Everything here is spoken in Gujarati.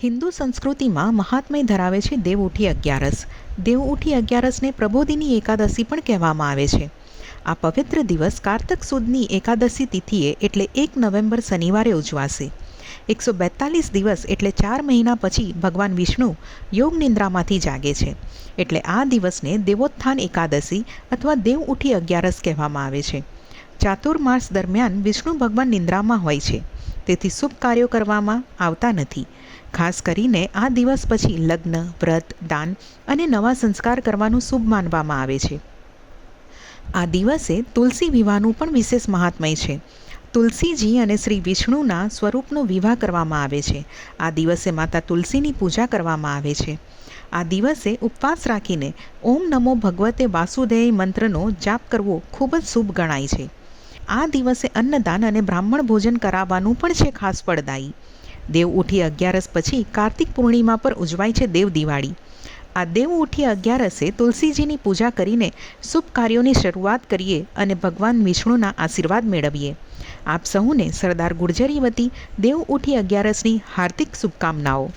હિન્દુ સંસ્કૃતિમાં મહાત્મ્ય ધરાવે છે દેવઉઠી અગિયારસ. દેવઉઠી અગિયારસને પ્રબોધિની એકાદશી પણ કહેવામાં આવે છે. આ પવિત્ર દિવસ કારતક સુદની એકાદશી તિથિએ એટલે 1 નવેમ્બર શનિવારે ઉજવાશે. 142 દિવસ એટલે 4 મહિના પછી ભગવાન વિષ્ણુ યોગ નિંદ્રામાંથી જાગે છે. એટલે આ દિવસને દેવોત્થાન એકાદશી અથવા દેવઉઠી અગિયારસ કહેવામાં આવે છે. ચાતુર્માસ દરમિયાન વિષ્ણુ ભગવાન નિંદ્રામાં હોય છે, તેથી શુભ કાર્યો કરવામાં આવતા નથી. ખાસ કરીને આ દિવસ પછી લગ્ન, વ્રત, દાન અને નવા સંસ્કાર કરવાનું શુભ માનવામાં આવે છે. આ દિવસે તુલસી વિવાહનું પણ વિશેષ મહાત્મય છે. તુલસીજી અને શ્રી વિષ્ણુના સ્વરૂપનો વિવાહ કરવામાં આવે છે. આ દિવસે માતા તુલસીની પૂજા કરવામાં આવે છે. આ દિવસે ઉપવાસ રાખીને ઓમ નમો ભગવતે વાસુદેવ મંત્રનો જાપ કરવો ખૂબ જ શુભ ગણાય છે. આ દિવસે અન્નદાન અને બ્રાહ્મણ ભોજન કરાવવાનું પણ છે ખાસ ફળદાયી. દેવઉઠી અગિયારસ પછી કાર્તિક પૂર્ણિમા પર ઉજવાય છે દેવ દિવાળી. આ દેવઉઠી અગિયારસે તુલસીજીની પૂજા કરીને શુભ કાર્યોની શરૂઆત કરીએ અને ભગવાન વિષ્ણુના આશીર્વાદ મેળવીએ. આપ સહુને સરદાર ગુર્જરી વતી દેવઉઠી અગિયારસની હાર્દિક શુભકામનાઓ.